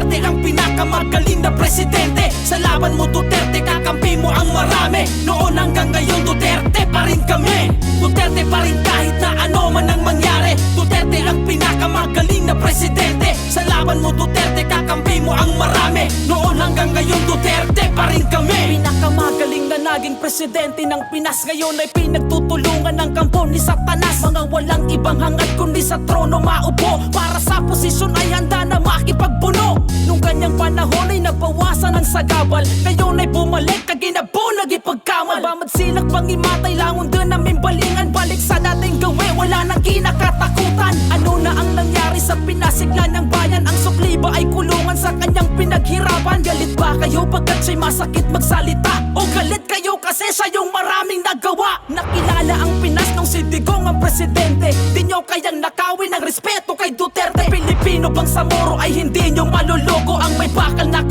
Duterte ang pinakamagaling na presidente. Sa laban mo Duterte, kakampi mo ang marami. Noon hanggang ngayon Duterte pa rin kami. Duterte pa rin kahit na ano man ang mangyari. Duterte ang pinakamagaling na presidente. Sa laban mo Duterte, kakampi mo ang marami. Noon hanggang ngayon Duterte pa rin kami. Pinakamagaling na naging presidente ng Pinas. Ngayon ay pinagtutulungan ng kampo ni Satanas. Mga walang ibang hangad kundi sa trono maupo. Para sa posisyon ay handa na makipagbuno. Nung kanyang panahon ay nabawasan ang sagabal. Ngayon ay bumalik kaginabu nagipagkamal. Bamad silak pangimatay langon doon namin balingan. Balik sa dating gawin, wala nang kinakatakutan. Ano na ang nangyari sa pinasigla ng bayan? Ang sukli ba ay kulungan sa kanyang pinaghirapan? Galit ba kayo pagkat siya'y masakit magsalita? O galit kayo kasi siya yung maraming nagawa? Nakilala ang Pinas nung si Digong ang presidente. Di nyo kayang nakawin ang respeto kay Duterte. Pilipino bang sa Moro ay hindi nyo malulugo? Ang may bakal na kamay